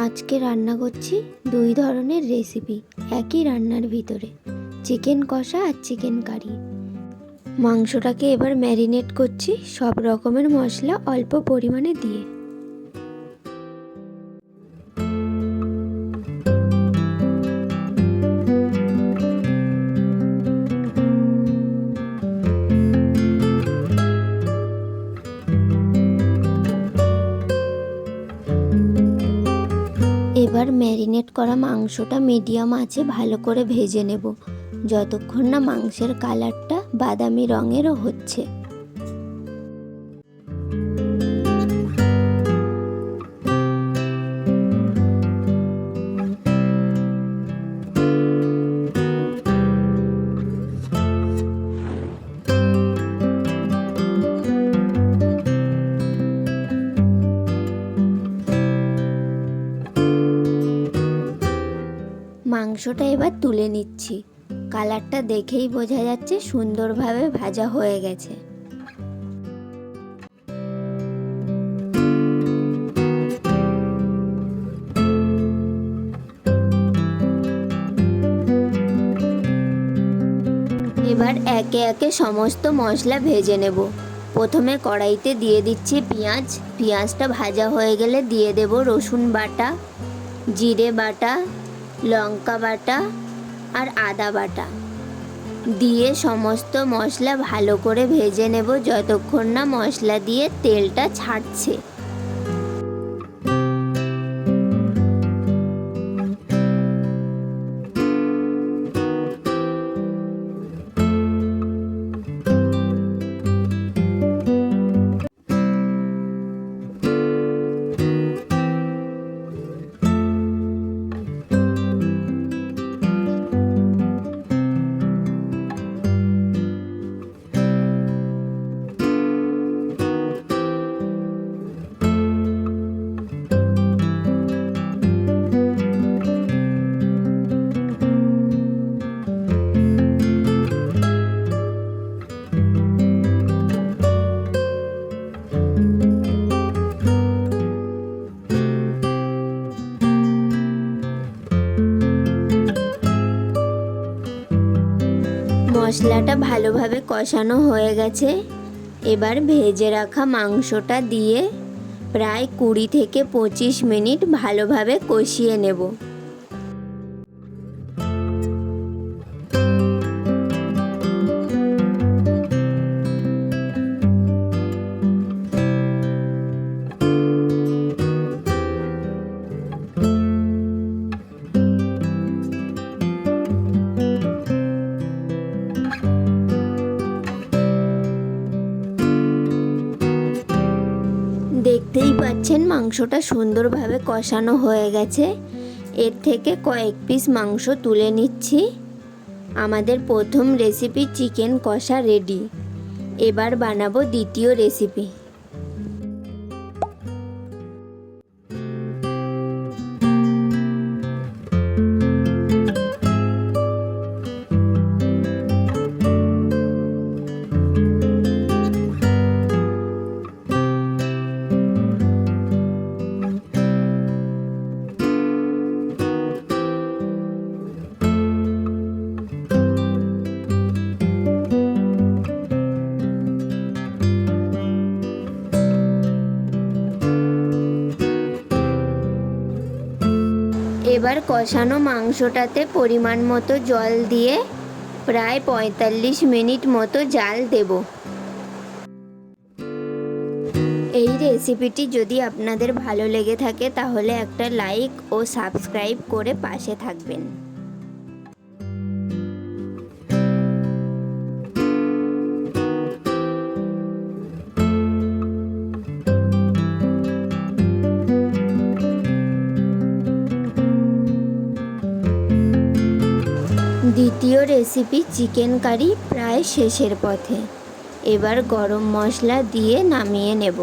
আজকে রান্না করছি দুই ধরনের রেসিপি একই রান্নার ভিতরে, চিকেন কষা আর চিকেন কারি। মাংসটাকে এবার ম্যারিনেট করছি সব রকমের মশলা অল্প পরিমাণে দিয়ে। এবার ম্যারিনেট করা মাংসটা মিডিয়াম আঁচে ভালো করে ভেজে নেব, যতক্ষণ না মাংসের কালারটা বাদামি রঙেরও হচ্ছে। মাংসটা এবার তুলে নিচ্ছি। কালারটা দেখেই বোঝা যাচ্ছে সুন্দরভাবে ভাজা হয়ে গেছে। এবার একে একে সমস্ত মশলা ভেজে নেব। প্রথমে কড়াইতে দিয়ে দিচ্ছি পেঁয়াজ। পেঁয়াজটা ভাজা হয়ে গেলে দিয়ে দেব রসুন বাটা, জিরে বাটা, লঙ্কা বাটা আর আদা বাটা দিয়ে সমস্ত মশলা ভালো করে ভেজে নেব যতক্ষণ না মশলা দিয়ে তেলটা ছাড়ছে। মশলাটা ভালোভাবে কষানো হয়ে গেছে। এবার ভেজে রাখা মাংসটা দিয়ে প্রায় 20 থেকে 25 মিনিট ভালোভাবে কষিয়ে নেব। দেখতেই পাচ্ছেন মাংসটা সুন্দরভাবে কষানো হয়ে গেছে। এর থেকে কয়েক পিস মাংস তুলে নিচ্ছি। আমাদের প্রথম রেসিপি চিকেন কষা রেডি। এবার বানাবো দ্বিতীয় রেসিপি। এবার কষানো মাংসটাতে পরিমাণ মতো জল দিয়ে প্রায় 45 মিনিট মতো জাল দেব। এই রেসিপিটি যদি আপনাদের ভালো লেগে থাকে তাহলে একটা লাইক ও সাবস্ক্রাইব করে পাশে থাকবেন। দ্বিতীয় রেসিপি চিকেন কারি প্রায় শেষের পথে। এবার গরম মশলা দিয়ে নামিয়ে নেব।